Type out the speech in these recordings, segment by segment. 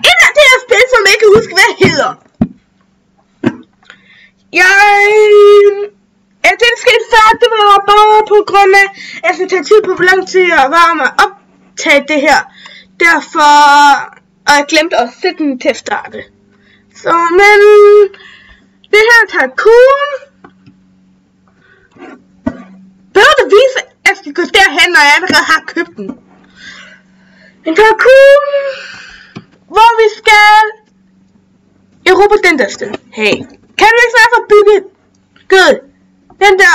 Et af det her spil, som jeg ikke kan huske, hvad hedder. Det skete før, det var bare på grund af, at jeg skulle tage tid på, hvor lang tid jeg var med at optage det her. Derfor, og jeg glemte at sætte den til at starte. Så, men, det her Tycoon. Behøver du vise, at jeg skal gå derhen, når jeg allerede har købt den. En Tycoon, hvor vi skal erobre den der sted. Hey, kan du ikke snart få bygget? Good. Den der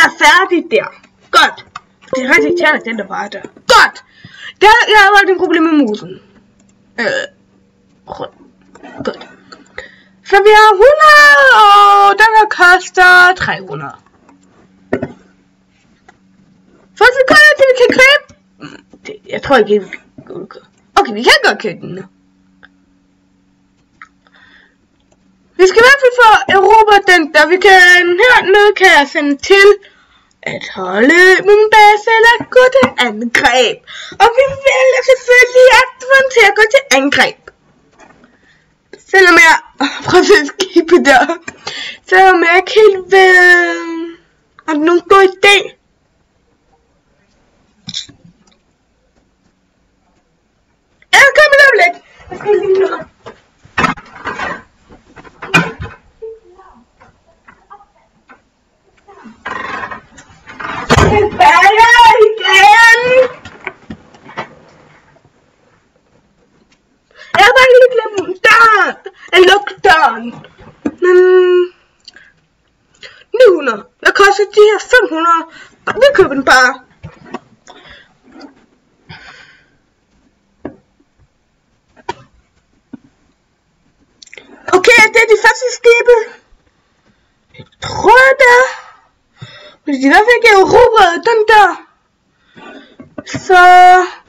er færdig der. Godt. Det er rigtig tjent, den der bare der. Godt. Jeg har valgt en problem med musen. Godt. Så vi har 100, og den her koster 300. Først så kommer jeg til, vi kan købe. Jeg tror ikke, vi kan. Okay, vi kan godt købe den nu. Vi skal i hvert fald få Europa den der. Vi kan hernede kan jeg sende til at holde min base eller gå til angreb. Og vi vælger selvfølgelig at til at gå til angreb. Selvom jeg prøver at skibe der. Selvom jeg ikke helt ved om det er nogen god idé. Jeg kommer lidt om lidt. Jeg skal lige noget. Jeg har bare lige glemt døren. Jeg lukker døren. Men 900. Hvad koster de her 500? Vi køber den bare. Okay, det er de første skibe. Jeg tror det. Hvis de i hvert fald ikke er erobret den der. Så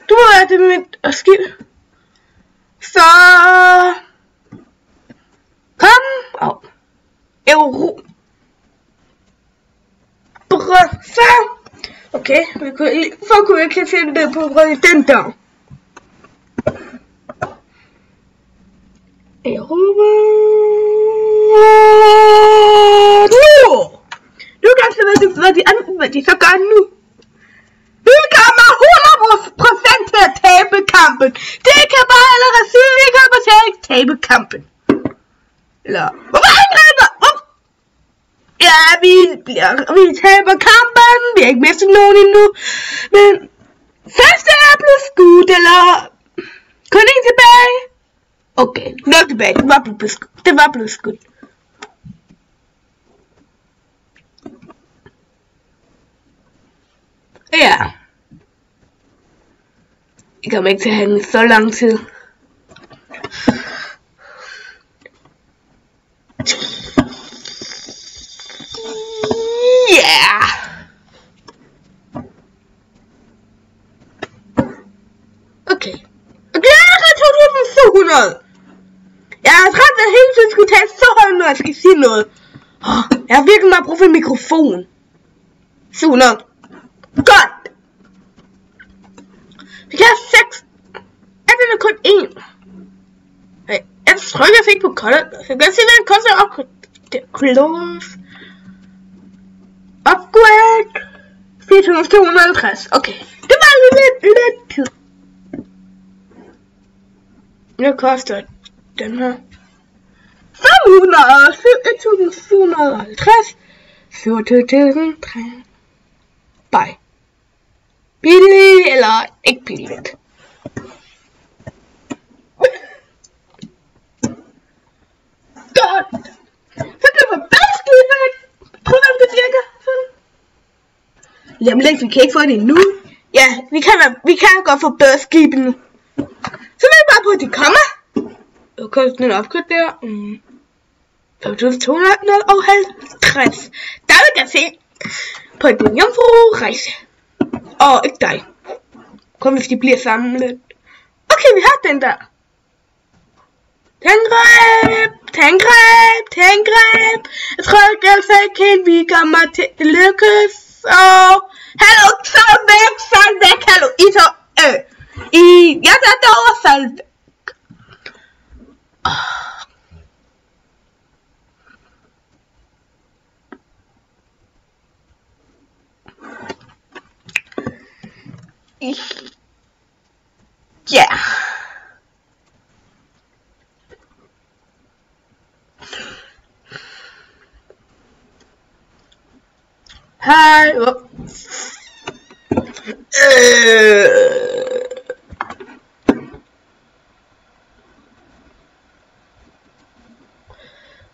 du må være det med mit skib. Så kom op. Så okay, så kunne vi ikke se det på den der. Nu kan jeg se, hvad de så gør nu. Vi kommer 100% til at tabe kampen. Det kan bare allerede sige, vi kommer til at tabe kampen. Eller, hvorfor angriber? Ja, vi taber kampen. Vi har ikke mistet nogen endnu. Men først er jeg blevet skudt, eller kun en tilbage. Okay, nok tilbage. Det var blevet skudt. Ja. Jeg kommer ikke til at have den så lang tid. Yeah. Okay. Okay, jeg har 2.700. Jeg er træt af hele tiden skulle tage så højt, når jeg skal sige noget. Jeg har virkelig meget brug for en mikrofon. 700. Godt. Vi kan have 6. Er det kun 1? Jeg trykker jeg fik på koldet. Så jeg kan se, hvad det koster op. Close. Upgrade. 4.250. Okay. Det var lidt tid. Hvad koster den her? 500. 1.750. 27.300. Bye. Billigt eller ikke billigt. Godt. Så kan vi få bagskibet. Prøv at det virker. Jamen vi kan ikke få det endnu. Ja, vi kan godt få bagskibet nu. Så vil jeg bare på at de kommer. Og koster den opgave der. 5.250. Der vil jeg se på en jomfru-rejse. Og ikke dig. Kom hvis de bliver samlet. Okay, vi har den der. Tangreb. Jeg tror ikke altså helt vi kommer til det lykkes. Og hallo, så væk, hallo, I så Ja, der er overfald. Ja. Hej.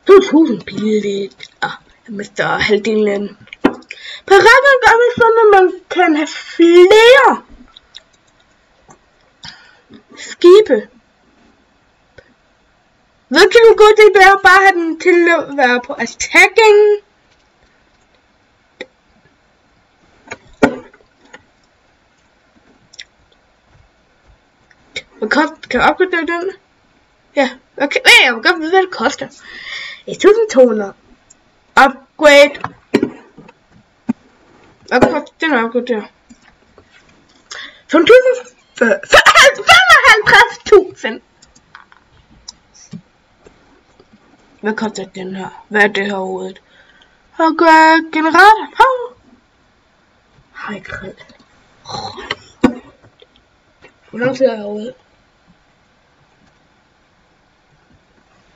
2000 billigt. Jeg mister halvdelen. Pirater gør vi sådan, at man kan have flere skibe. Virkelig god det er bare have den til at være på attacking. Kan jeg opgradere den? Ja, okay. Jeg vil godt vide, hvad det koster. 1200. Upgrade. Hvad koster den at opgradere? 55.000. Hvad koster den her? Hvad er det her overhovedet? Okay, generator. Hej, grill. Hvor lang tid er jeg overhovedet?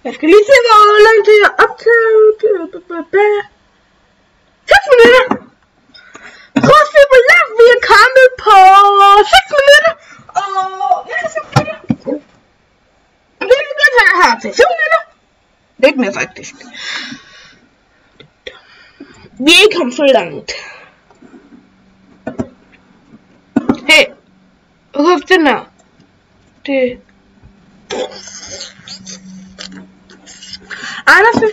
Jeg skal lige se, hvor lang tid jeg optager. 6 minutter. Prøv at se, hvor langt vi er kommet på 6 minutter. Og ja, 6 minutter. Det er godt, at jeg har til 7 minutter. Lidt mere faktisk. Vi er ikke kommet så langt. Hey. Hvor er den her? Det... Anders, du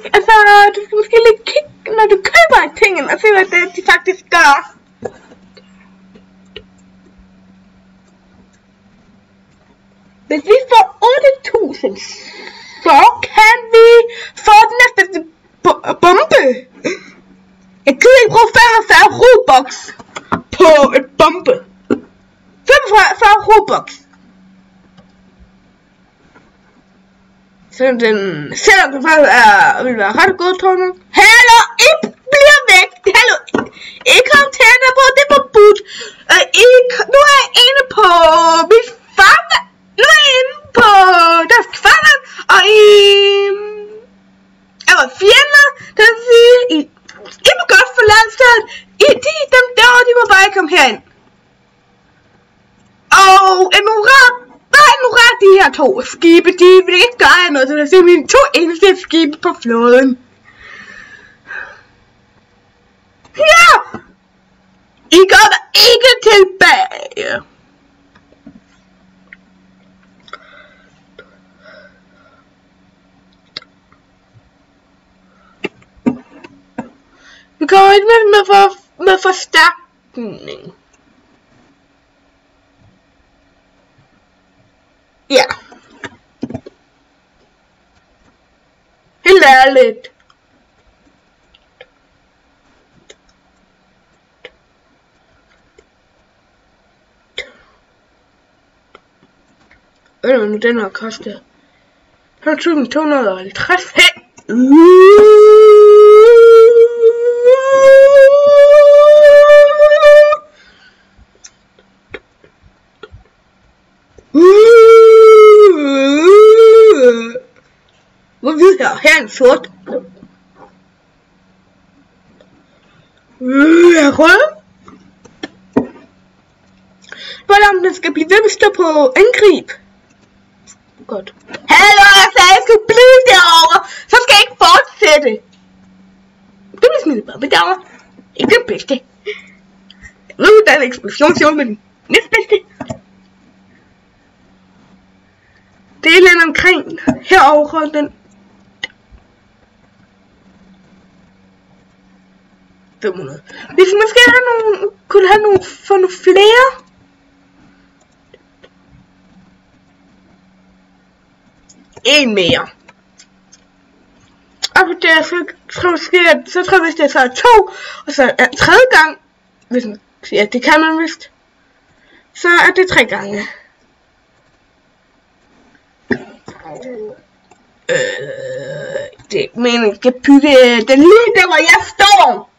skal måske lige kigge, når du køber tingene, og se, hvad det de faktisk gør. Hvis vi får 8.000, så kan vi få den næste bombe. Jeg gider ikke bruge 45 Robux på et bombe. 45 Robux. Selvom den faktisk vil være ret god, tror jeg. Hallo, I bliver væk. Hallo, I kom tænder på, det var forbudt. Nu er jeg inde på mit fanger. Nu er jeg inde på deres fanger, og jeg var fjender, det vil sige, I må godt forlade stedet. Dem derovre, de må bare komme herind. Og ignorer de her 2 skibe, de vil ikke gøre noget, så det er simpelthen 2 eneste skibe på flåden. Ja! I kommer ikke tilbage. Vi kommer ikke med forstærkning. Ja. Helt ærligt. Hvad er det nu, den har kostet? 250. Hey! Her er en sort. Rød. Bare om den skal blive ved med at stå på angreb. Godt. Hallo, jeg sagde, jeg skal blive derovre. Så skal jeg ikke fortsætte. Det bliver smidt bare derovre. Ikke det bedste. Jeg ved, der er en eksplosion med den næstbedste. Det er lidt omkring herovre den. 500. Hvis vi måske kunne have nogle flere. En mere. Og det så tror jeg, hvis det så er 2, og så er 3. gang, hvis man, ja, det kan man vist, så er det 3 gange. Det mener jeg skal bygge den lige der, hvor jeg står.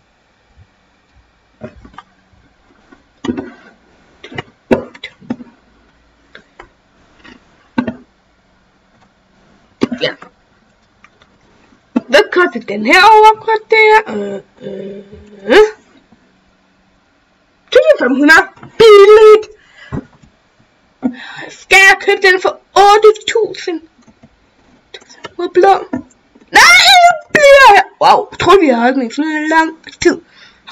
Ja. Hvad koster den her overkort der? 2500. Billigt. Skal jeg købe den for 8000? Hvor blå? Nej, jeg bliver her. Wow, jeg tror vi har holdt den i sådan lang tid.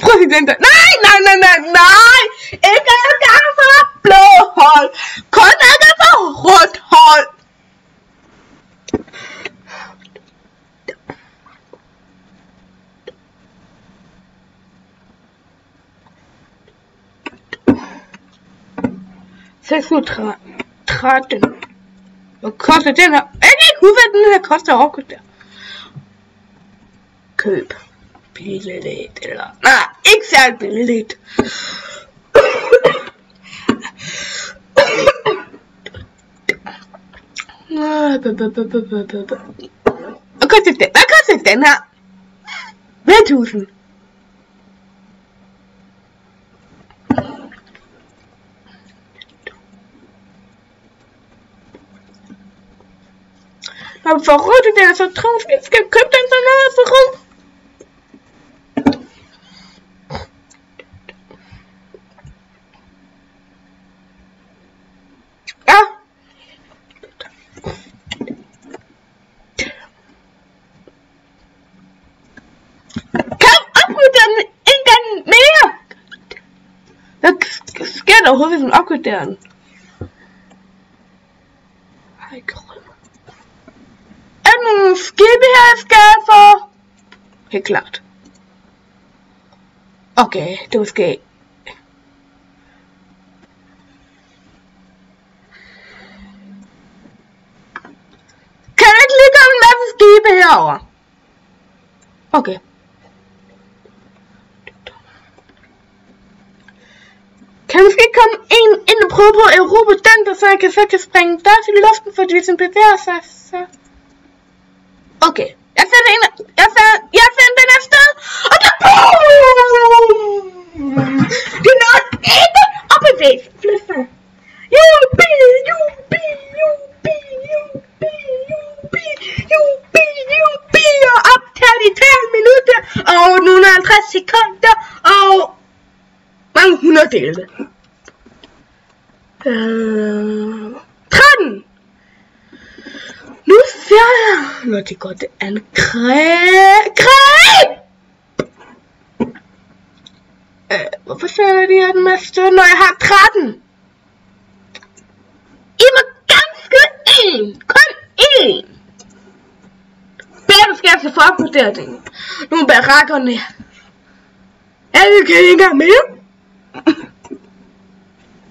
Prøv at den der. Nej. Ikke engang for blå hold. Kun ikke for rødt hold. Hvad koster den her? Jeg kan ikke huske, hvad den her koster overkort der. Køb. Billigt eller... Nej, ikke særlig billigt. Hvad koster den? Hvad koster den her? Hvad 1000? Og for rødt den er så travlt, vi skal købe den så noget for rød. Ja. Kom opgradere den en gang mere. Hvad sker der overhovedet, hvis man opgraderer den? Hej, nogle skibe her, jeg skal for? Helt klart. Okay, det måske. Kan jeg ikke lige komme en masse skibe herover? Okay. Kan jeg måske komme ind og prøve på at erobre den, der så jeg kan springe der til luften, fordi hvis den bevæger sig, så... Okay, jeg sender den afsted, og der boom! Det nåede ikke at bevæge sig. Flyt sig. Jubi, og optaget i 3 minutter, og 150 sekunder, og mange 100 dele. 13! Nu ser jeg, når det går til angreb. Hvorfor sender de her den med stød, når jeg har 13? I må ganske én. Kun én. Bedre skal jeg til for at opgradere den. Nu er barakkerne. Jeg kan ikke engang mere.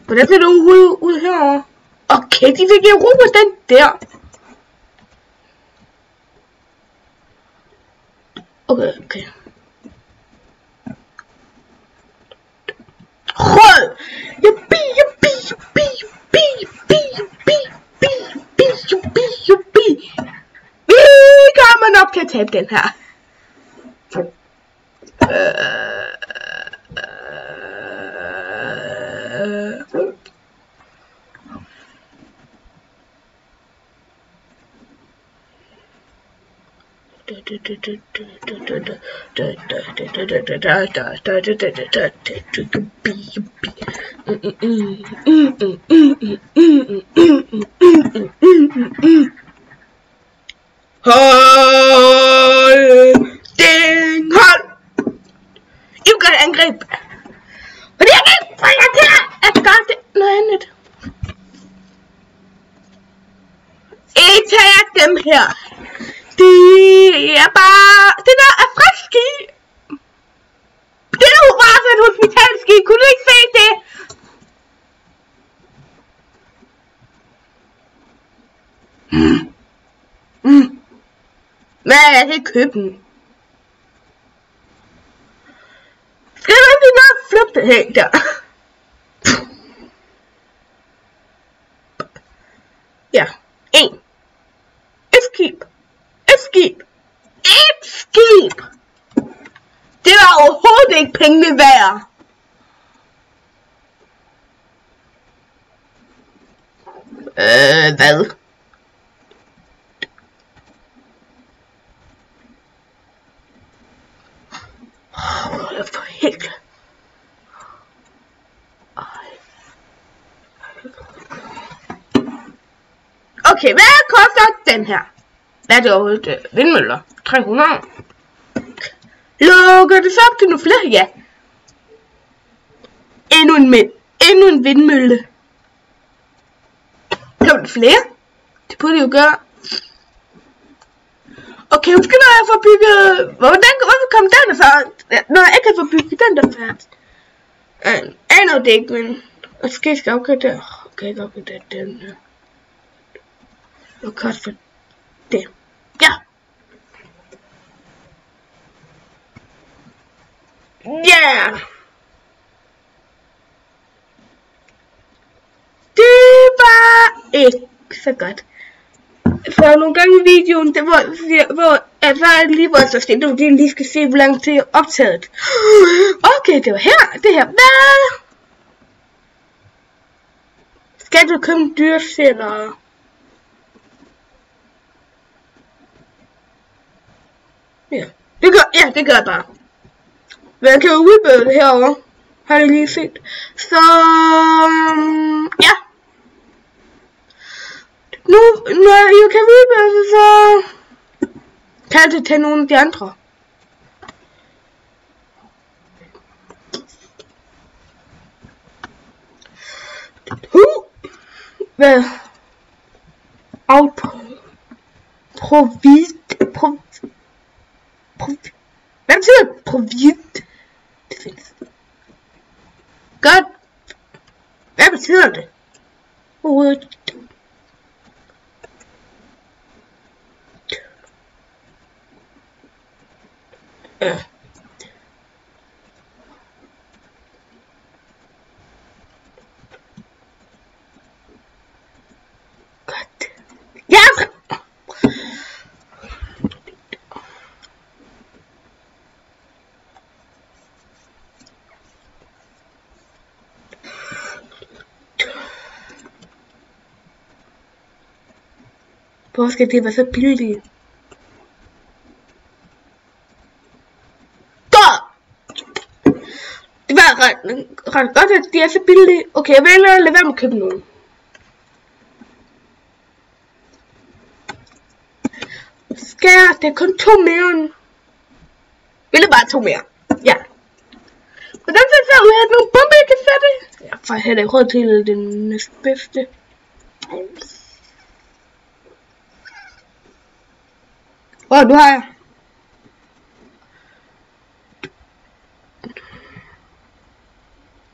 Hvordan ser det ud herovre? Okay, de fik erobret den der. Okay. Rød! Jubi! Vi kommer nok til at tabe den her. Hold! I gør et angreb. Fordi jeg kan ikke bringe til at gøre det noget andet. I tager dem her. Det er bare... Det der er friske. Det er jo bare sådan et hospitalski. Kunne du ikke se det? Hvad er det i køben? Skal jeg ikke bare flytte det her der? Ja, 1. skib. Et skib. Et skib. Det var overhovedet ikke pengene værd. Hvad? For helt. Okay, hvad koster den her? Hvad er det overhovedet? Vindmøller? 300. Lukker det så op til nogle flere? Ja. Endnu en vindmølle. Kommer der flere? Det burde jo gøre. Okay, nu skal jeg få bygget. Hvorfor kom den så? Når jeg ikke kan få bygget den der færdigt. Aner det ikke, men måske skal jeg opgradere. Okay, jeg opgradere den her. Hvad koster det? Ja. Yeah. Det var ikke så godt. For nogle gange i videoen, det hvor så er det lige vores system, det lige skal se, hvor lang tid jeg optaget. Okay, det var her, det her. Hvad? Skal du købe dyreceller? Ja, det gør jeg bare. Men jeg kan jo udbøde det herovre. Har du lige set? Så ja. Nu, når jeg kan udbøde, så kan jeg det til nogle af de andre. Hvad? Hvad betyder provid? Det findes. Godt. Hvad betyder det? Godt. Ja! Hvor skal det være så billigt? Det var ret godt, at de er så billige. Okay, jeg vælger at lade være med at købe nogen. Skær, det er kun 2 mere. Eller bare 2 mere. Ja. Hvordan ser det så ud? Har nogle bomber, jeg kan sætte? Jeg får heller ikke råd til den næstbedste. Nu har jeg.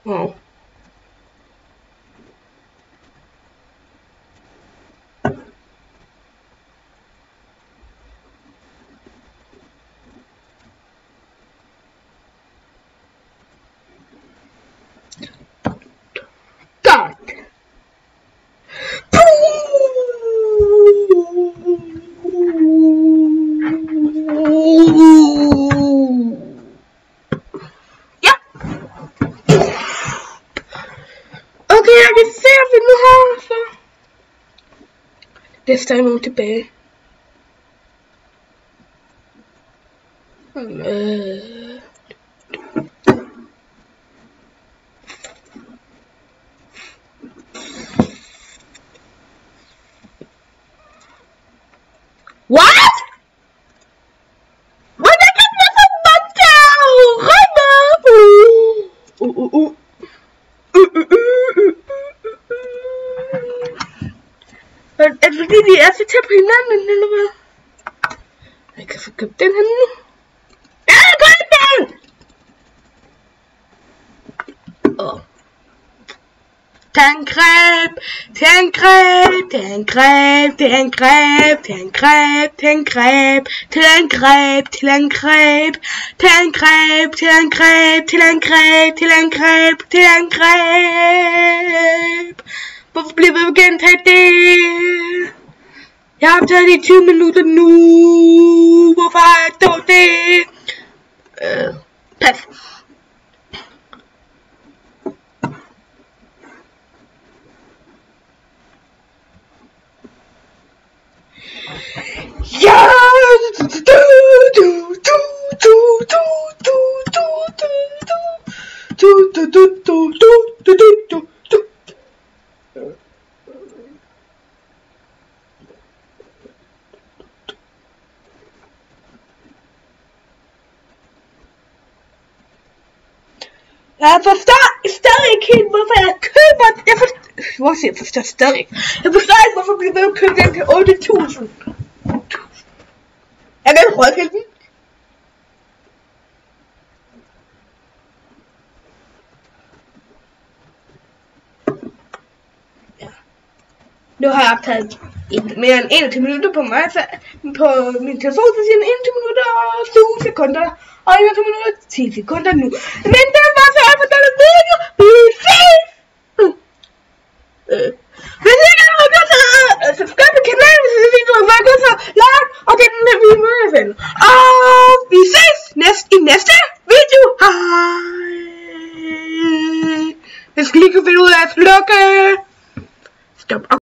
Wow. God. Jeg kan se, at vi nu har så. Det er stadig nogen tilbage. What? Hvordan kan jeg så bare tage? Er det fordi de er så tæt på hinanden, eller hvad? Jeg kan få købt den her nu. Ja, køb den! Tangreb, tangreb, tangreb, tangreb, tangreb, tangreb, tangreb, tangreb, tangreb, tangreb, tangreb, tangreb, tangreb. Hvorfor bliver vi gentaget det? Jeg har optaget det i 20 minutter nu. Hvorfor har jeg dog det? Pas. Ja! Jeg forstår stadig ikke helt, hvorfor jeg køber. Jeg forstår stadig ikke. Jeg forstår ikke, hvorfor jeg bliver ved at købe den til 8.000. Jeg kan ikke rykke den. Ja. Nu har jeg optaget mere end 21 minutter på mig, på min telefon, så siger den 21 minutter og 20 sekunder. Og 21 minutter og 10 sekunder nu. Men det var så for denne video. Vi ses! Hvis I ikke har gjort så subscribe til kanalen, hvis I ikke har gjort så like, og det er den video med jer ven. Og vi ses i næste video. Hej! Jeg skal lige kunne finde ud af at slukke